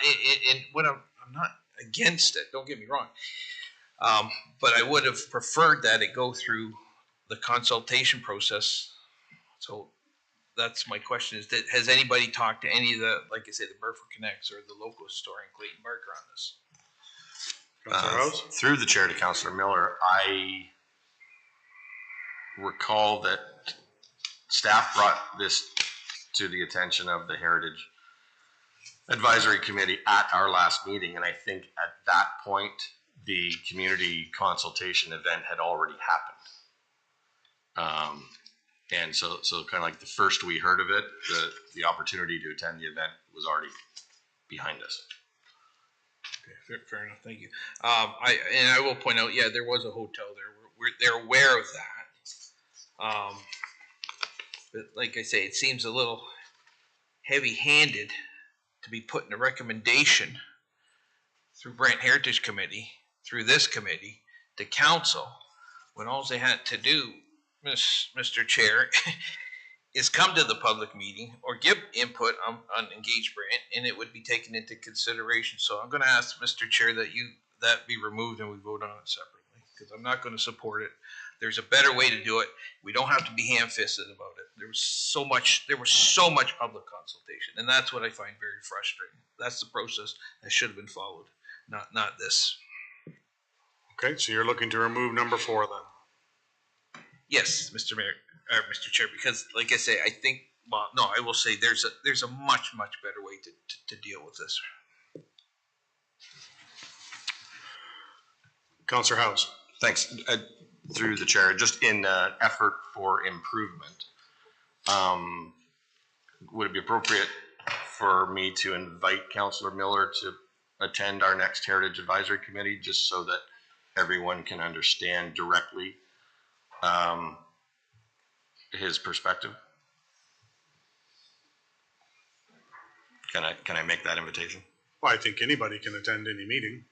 Speaker 10: I'm not against it. Don't get me wrong, but I would have preferred that it go through the consultation process. So that's my question: is that has anybody talked to any of the, like I say, the Burford Connects or the local historian Clayton Barker on this?
Speaker 6: Through the chair to Councillor Miller, I recall that staff brought this to the attention of the Heritage Advisory Committee at our last meeting, and I think at that point the community consultation event had already happened. And so kind of like the first we heard of it, the opportunity to attend the event was already behind us.
Speaker 10: Okay, fair enough. Thank you. I will point out, yeah, there was a hotel there. They're aware of that. But like I say, it seems a little heavy-handed to be putting a recommendation through Brant Heritage Committee, through this committee, to council, when all they had to do, Mr. Chair, is come to the public meeting or give input on Engage Brant, and it would be taken into consideration. So I'm going to ask Mr. Chair that be removed and we vote on it separately, because I'm not going to support it. There's a better way to do it. We don't have to be ham-fisted about it. There was so much public consultation, and that's what I find very frustrating. That's the process that should have been followed, not this.
Speaker 1: Okay, so you're looking to remove number 4 then?
Speaker 10: Yes, Mr. Chair, because like I say, I think, well, no, I will say there's a much better way to deal with this.
Speaker 1: Councillor House.
Speaker 6: Thanks. Through the chair, just in effort for improvement, would it be appropriate for me to invite Councillor Miller to attend our next Heritage Advisory Committee, just so that everyone can understand directly his perspective? Can I make that invitation?
Speaker 1: Well, I think anybody can attend any meeting.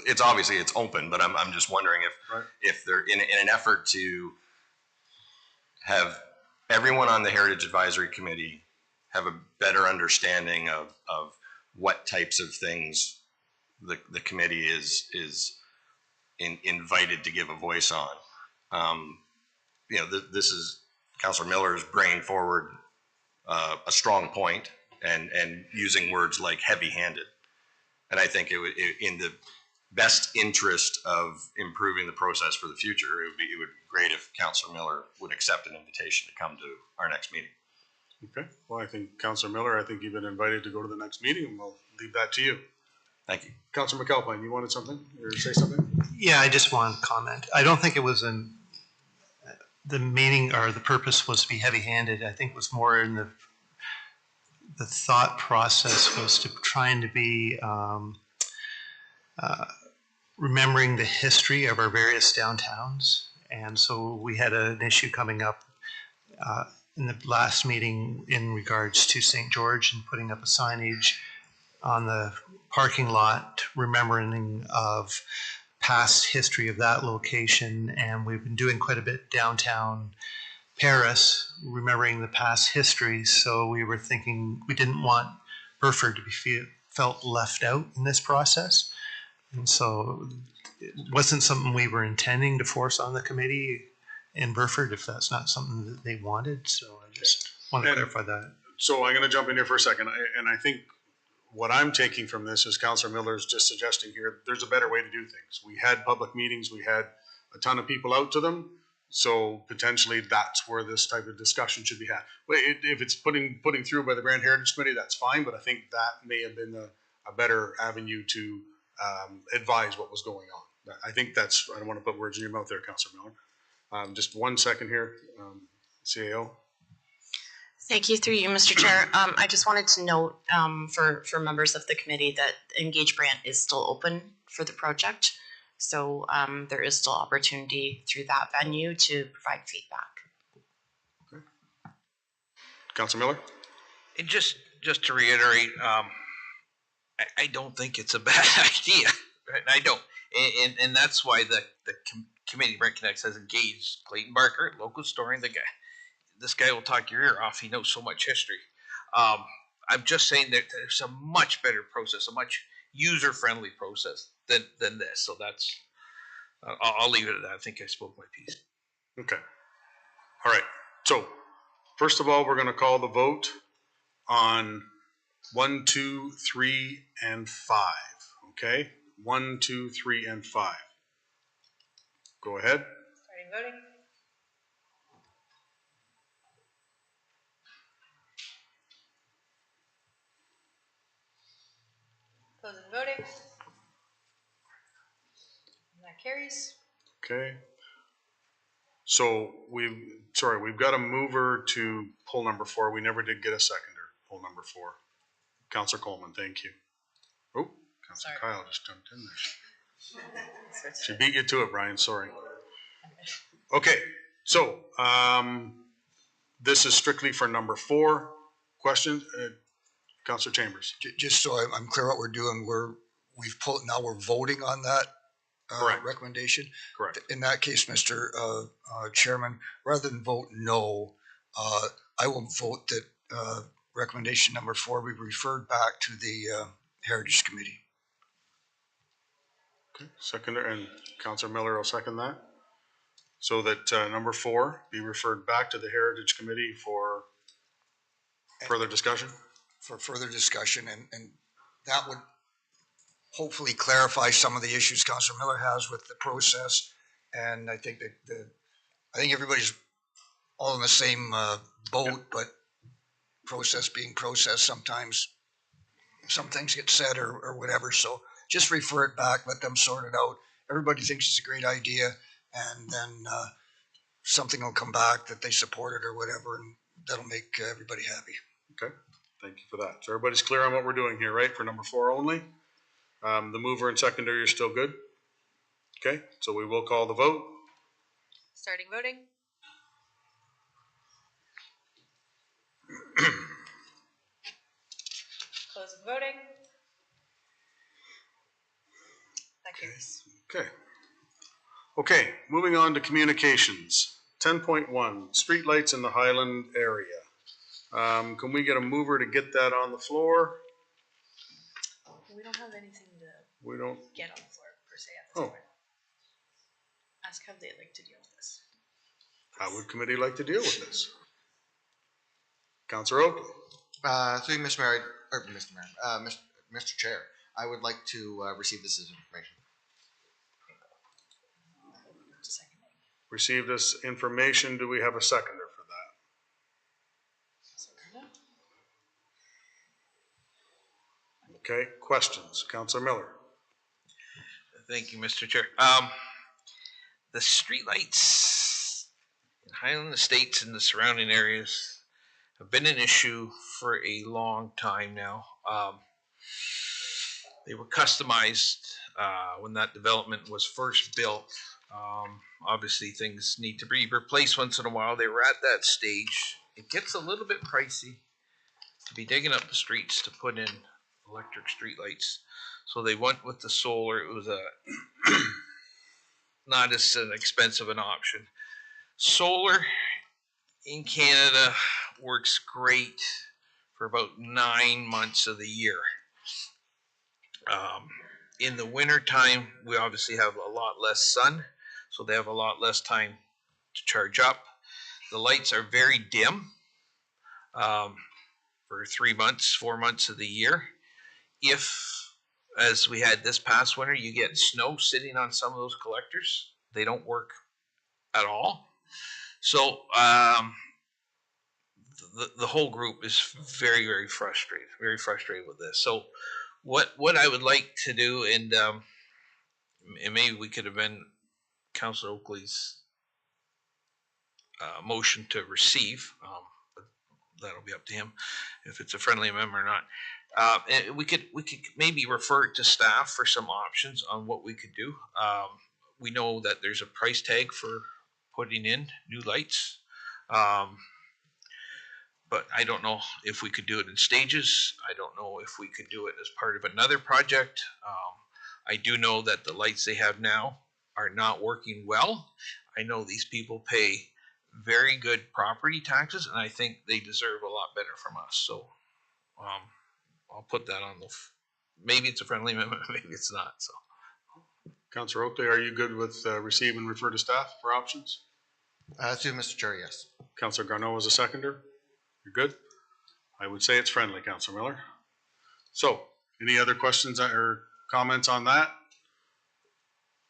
Speaker 6: It's obviously it's open, but I'm just wondering
Speaker 1: Right.
Speaker 6: if they're in an effort to have everyone on the Heritage Advisory Committee have a better understanding of what types of things the committee is invited to give a voice on. This is Councilor Miller is bringing forward a strong point and using words like heavy-handed, and I think it would in the best interest of improving the process for the future, it would be great if Councilor Miller would accept an invitation to come to our next meeting.
Speaker 1: Okay. Well, I think Councilor Miller, I think you've been invited to go to the next meeting, and we'll leave that to you.
Speaker 6: Thank you.
Speaker 1: Councilor McAlpine, you wanted something or say something?
Speaker 17: Yeah, I just want to comment. I don't think it was the meaning or the purpose was to be heavy-handed. I think it was more in the thought process was to trying to be remembering the history of our various downtowns. And so we had an issue coming up in the last meeting in regards to St. George and putting up a signage on the parking lot, remembering of past history of that location. And we've been doing quite a bit downtown Paris, remembering the past history. So we were thinking we didn't want Burford to be felt left out in this process. And so it wasn't something we were intending to force on the committee in Burford if that's not something that they wanted. So I just want to clarify that.
Speaker 1: So I'm going to jump in here for a second. And I think what I'm taking from this is Councilor Miller's just suggesting here, there's a better way to do things. We had public meetings. We had a ton of people out to them. So potentially that's where this type of discussion should be had. If it's putting through by the Grand Heritage Committee, that's fine. But I think that may have been a better avenue to advise what was going on. I think that's, I don't want to put words in your mouth there, Councilor Miller. Just 1 second here, CAO.
Speaker 14: Thank you, through you, Mr. Chair. I just wanted to note for members of the committee that Engage Grant is still open for the project. So there is still opportunity through that venue to provide feedback.
Speaker 1: Okay. Councilor Miller?
Speaker 10: And just to reiterate, I don't think it's a bad idea. Right? I don't. And that's why the committee, Brent Connects, has engaged Clayton Barker, local historian. This guy will talk your ear off. He knows so much history. I'm just saying that there's a much better process, a much user-friendly process than this. So that's, I'll leave it at that. I think I spoke my piece.
Speaker 1: Okay. All right. So first of all, we're going to call the vote on 1, 2, 3, and 5. Okay. 1, 2, 3, and 5. Go ahead.
Speaker 3: Starting voting. Closing voting. And that carries.
Speaker 1: Okay. So we've got a mover to pull number 4. We never did get a seconder. Pull number 4. Councilor Coleman, thank you. Oh, Councilor Kyle just jumped in there. She beat you to it, Brian. Sorry. Okay. So this is strictly for number 4. Questions? Councilor Chambers.
Speaker 18: Just so I'm clear what we're doing, now we're voting on that recommendation.
Speaker 1: Correct.
Speaker 18: In that case, Mr. Chairman, rather than vote no, I will vote that recommendation number 4 be referred back to the Heritage Committee.
Speaker 1: Okay. Seconder, and Councilor Miller will second that. So that number 4 be referred back to the Heritage Committee for further discussion.
Speaker 18: For further discussion, and that would hopefully clarify some of the issues Councilor Miller has with the process. And I think that I think everybody's all in the same boat, but process being processed, sometimes some things get said or whatever. So just refer it back, let them sort it out. Everybody thinks it's a great idea, and then something will come back that they support it or whatever, and that'll make everybody happy.
Speaker 1: Okay. Thank you for that. So everybody's clear on what we're doing here, right? For number 4 only. The mover and secondary are still good. Okay. So we will call the vote.
Speaker 3: Starting voting. Closing voting. That carries.
Speaker 1: Okay. Okay, moving on to communications. 10.1, streetlights in the Highland area. Can we get a mover to get that on the floor?
Speaker 3: We don't have anything to
Speaker 1: We don't,
Speaker 3: get on the floor per se at this
Speaker 1: oh,
Speaker 3: point. Ask how they'd like to deal with this.
Speaker 1: how would committee like to deal with this? Councillor Oakley.
Speaker 7: Through you, Mr. Mayor, or Mr. Mayor, Mr. Chair, I would like to receive this as information.
Speaker 1: Receive this information. Do we have a seconder for that? Okay, questions? Councillor Miller.
Speaker 10: Thank you, Mr. Chair. The streetlights in Highland Estates and the surrounding areas have been an issue for a long time now. They were customized when that development was first built. Obviously, things need to be replaced once in a while. They were at that stage. It gets a little bit pricey to be digging up the streets to put in electric streetlights. So they went with the solar. It was not as an expensive an option. Solar in Canada works great for about 9 months of the year. In the winter time, we obviously have a lot less sun, so they have a lot less time to charge up. The lights are very dim for 3 months, 4 months of the year. If, as we had this past winter, you get snow sitting on some of those collectors, they don't work at all. So the whole group is very, very frustrated with this. So what I would like to do, and maybe we could have been Councillor Oakley's motion to receive, but that'll be up to him if it's a friendly amendment or not. And we could maybe refer it to staff for some options on what we could do. We know that there's a price tag for putting in new lights. But I don't know if we could do it in stages. I don't know if we could do it as part of another project. I do know that the lights they have now are not working well. I know these people pay very good property taxes, and I think they deserve a lot better from us. So I'll put that on the, maybe it's a friendly amendment, maybe it's not. So,
Speaker 1: Councillor Oakley, are you good with receive and refer to staff for options?
Speaker 7: Through Mr. Chair, yes.
Speaker 1: Councillor Garneau is a seconder. You're good? I would say it's friendly, Councillor Miller. So, any other questions or comments on that?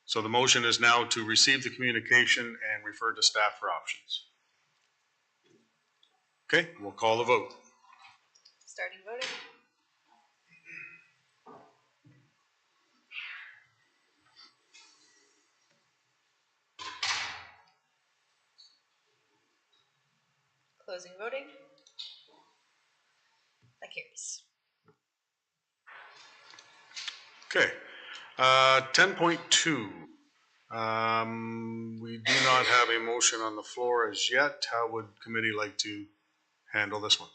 Speaker 1: So the motion is now to receive the communication and refer to staff for options. Okay, we'll call the vote.
Speaker 3: Starting voting. Closing voting. That carries.
Speaker 1: Okay, 10.2. We do not have a motion on the floor as yet. How would committee like to handle this one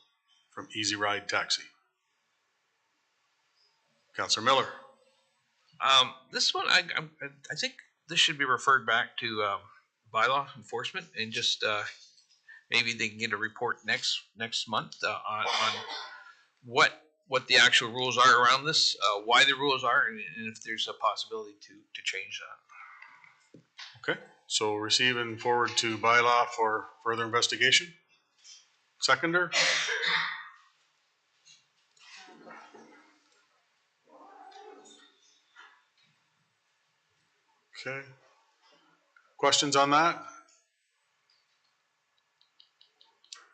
Speaker 1: from Easy Ride Taxi? Councillor Miller.
Speaker 10: This one, I think this should be referred back to bylaw enforcement, and just maybe they can get a report next month on what the actual rules are around this, why the rules are, and if there's a possibility to change that.
Speaker 1: Okay, so receive and forward to bylaw for further investigation. Seconder? Okay. Questions on that?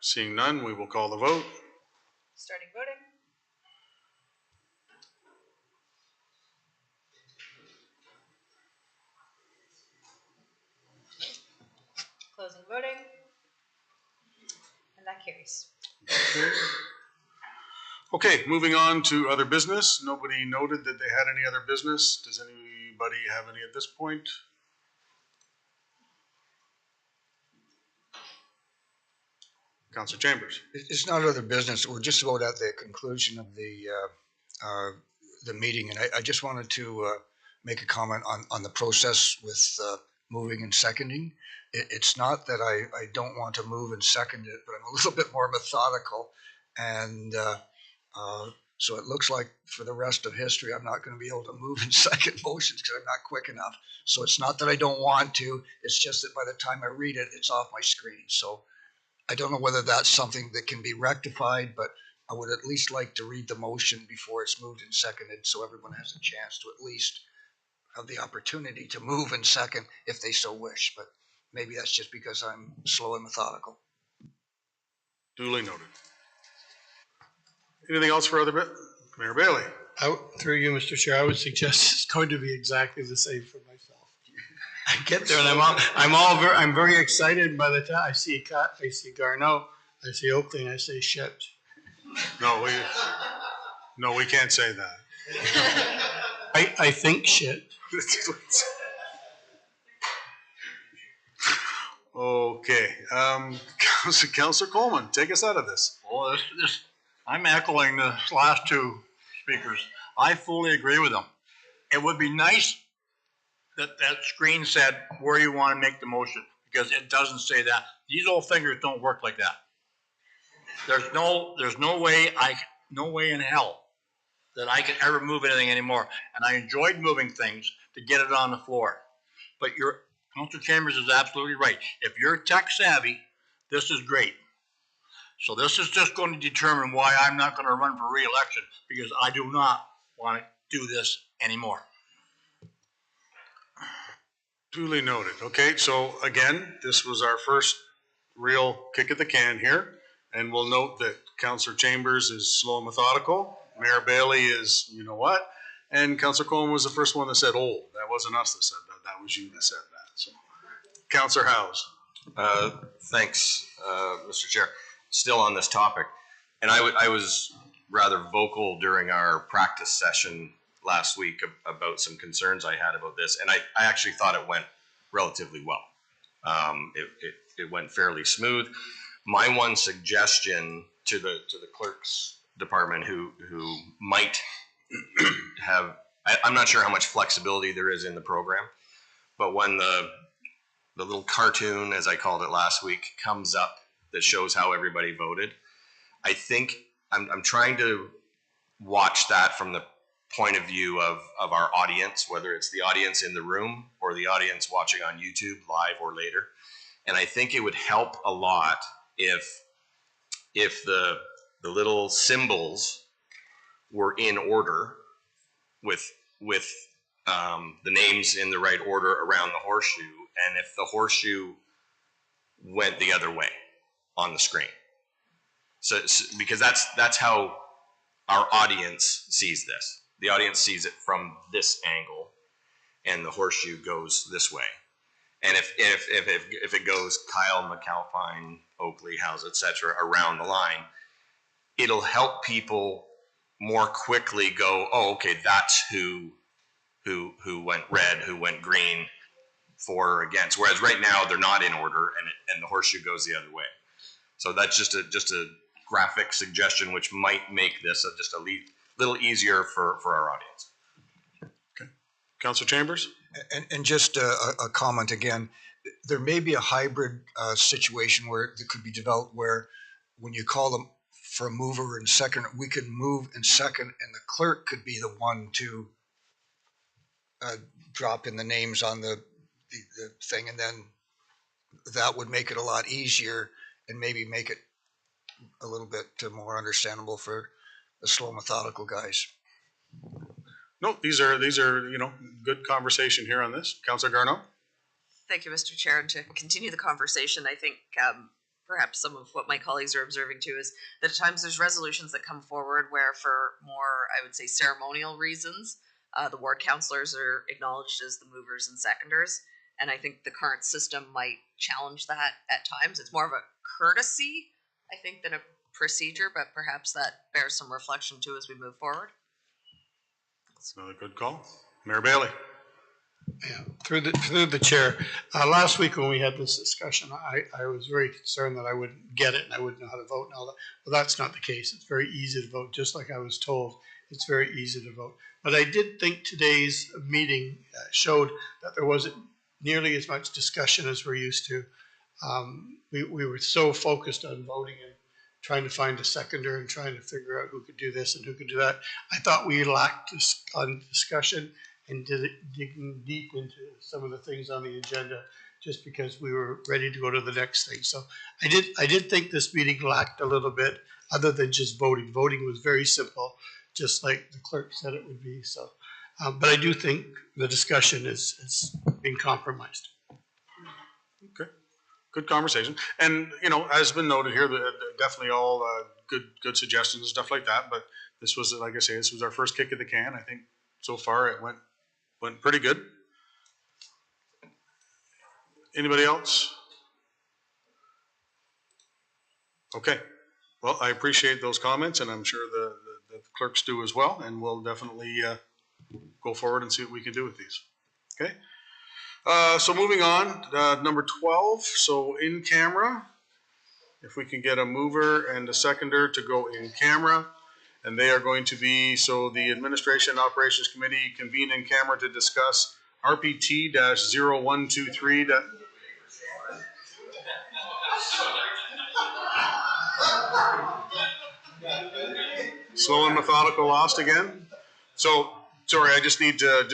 Speaker 1: Seeing none, we will call the vote.
Speaker 3: Starting voting. Closing voting. And that carries.
Speaker 1: Okay, moving on to other business. Nobody noted that they had any other business. Does anybody have any at this point? Councillor Chambers.
Speaker 18: It's not other business. We're just about at the conclusion of the meeting, and I just wanted to make a comment on the process with moving and seconding. It's not that I don't want to move and second it, but I'm a little bit more methodical, and so it looks like for the rest of history, I'm not going to be able to move and second motions because I'm not quick enough. So it's not that I don't want to. It's just that by the time I read it, it's off my screen. So I don't know whether that's something that can be rectified, but I would at least like to read the motion before it's moved and seconded so everyone has a chance to at least have the opportunity to move and second if they so wish. But maybe that's just because I'm slow and methodical.
Speaker 1: Duly noted. Anything else for other bit? Mayor Bailey.
Speaker 12: Through you, Mr. Chair, I would suggest it's going to be exactly the same for myself. I get there and I'm very excited by the time I see Garneau, I see Oakley, and I say shit.
Speaker 1: No, we can't say that.
Speaker 12: I think shit.
Speaker 1: Okay, Councillor Coleman, take us out of this.
Speaker 8: Well, I'm echoing the last two speakers. I fully agree with them. It would be nice that that screen said where you want to make the motion, because it doesn't say that. These old fingers don't work like that. There's no way in hell that I can ever move anything anymore. And I enjoyed moving things to get it on the floor. But Councillor Chambers is absolutely right. If you're tech savvy, this is great. So this is just going to determine why I'm not going to run for re-election, because I do not want to do this anymore.
Speaker 1: Duly noted. Okay, so again, this was our first real kick at the can here. And we'll note that Councillor Chambers is slow and methodical. Mayor Bailey is, you know what? And Councillor Coleman was the first one that said old. That wasn't us that said that. That was you that said that. So, Councillor Howes.
Speaker 6: Thanks, Mr. Chair. Still on this topic, and I was rather vocal during our practice session last week about some concerns I had about this, and I actually thought it went relatively well. It went fairly smooth. My one suggestion to the clerk's department, who might have, I'm not sure how much flexibility there is in the program, but when the little cartoon, as I called it last week, comes up that shows how everybody voted, I think I'm trying to watch that from the point of view of our audience, whether it's the audience in the room or the audience watching on YouTube live or later. And I think it would help a lot if the little symbols were in order with the names in the right order around the horseshoe, and if the horseshoe went the other way on the screen. So because that's how our audience sees this. The audience sees it from this angle, and the horseshoe goes this way. And if it goes Kyle, McAlpine, Oakley, Howes, etc. around the line, it'll help people more quickly go, oh, okay, that's who went red, who went green, for or against. Whereas right now they're not in order, and the horseshoe goes the other way. So that's just a graphic suggestion, which might make this just a little easier for our audience.
Speaker 1: Okay, Councillor Chambers.
Speaker 18: And just a comment again, there may be a hybrid situation where it could be developed where when you call them for a mover and second, we could move and second, and the clerk could be the one to drop in the names on the thing, and then that would make it a lot easier and maybe make it a little bit more understandable for the slow methodical guys.
Speaker 1: No, these are good conversation here on this. Councillor Garneau.
Speaker 2: Thank you, Mr. Chair. And to continue the conversation, I think perhaps some of what my colleagues are observing too is that at times there's resolutions that come forward where, for more, I would say, ceremonial reasons, the ward councillors are acknowledged as the movers and seconders. And I think the current system might challenge that at times. It's more of a courtesy, I think, than a procedure, but perhaps that bears some reflection too as we move forward.
Speaker 1: That's another good call. Mayor Bailey.
Speaker 19: Yeah, through the chair. Last week when we had this discussion, I was very concerned that I wouldn't get it and I wouldn't know how to vote and all that. Well, that's not the case. It's very easy to vote, just like I was told. It's very easy to vote. But I did think today's meeting showed that there wasn't nearly as much discussion as we're used to. We were so focused on voting and trying to find a seconder and trying to figure out who could do this and who could do that. I thought we lacked on discussion and digging deep into some of the things on the agenda just because we were ready to go to the next thing. So I did think this meeting lacked a little bit other than just voting. Voting was very simple, just like the clerk said it would be. So, but I do think the discussion is being compromised.
Speaker 1: Okay, good conversation. And, you know, as been noted here, definitely all good suggestions and stuff like that. But this was, like I say, this was our first kick of the can. I think so far it went pretty good. Anybody else? Okay. Well, I appreciate those comments, and I'm sure the clerks do as well. And we'll definitely go forward and see what we can do with these. Okay. So moving on, number 12. So in camera, if we can get a mover and a seconder to go in camera. And they are going to be, so the Administration and Operations Committee convene in camera to discuss RPT-0123. Slow and methodical lost again. So, sorry, I just need to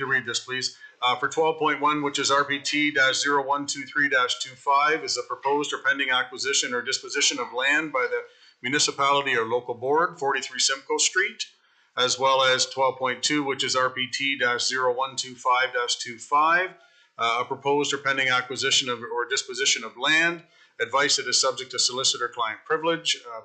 Speaker 1: read this, please. For 12.1, which is RPT-0123-25, is a proposed or pending acquisition or disposition of land by the municipality or local board, 43 Simcoe Street, as well as 12.2, which is RPT-0125-25, a proposed or pending acquisition of or disposition of land. Advice that is subject to solicitor-client privilege, a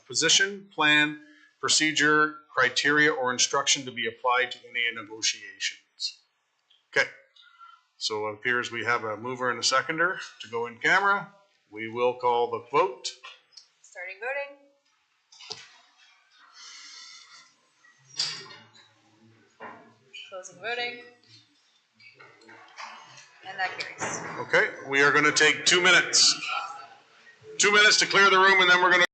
Speaker 1: position, plan, procedure, criteria, or instruction to be applied to any negotiations. Okay, so it appears we have a mover and a seconder to go in camera. We will call the vote.
Speaker 3: Starting voting. Closing voting. And that carries.
Speaker 1: Okay, we are going to take 2 minutes. 2 minutes to clear the room, and then we're going to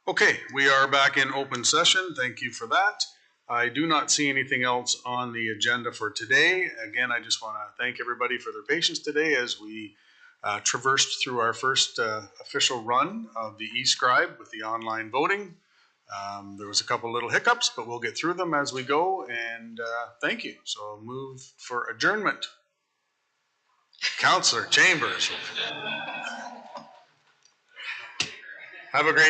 Speaker 1: Okay, we are back in open session. Thank you for that. I do not see anything else on the agenda for today. Again, I just want to thank everybody for their patience today as we traversed through our first official run of the eScribe with the online voting. There was a couple little hiccups, but we'll get through them as we go, and thank you. So I'll move for adjournment. Councillor Chambers. Have a great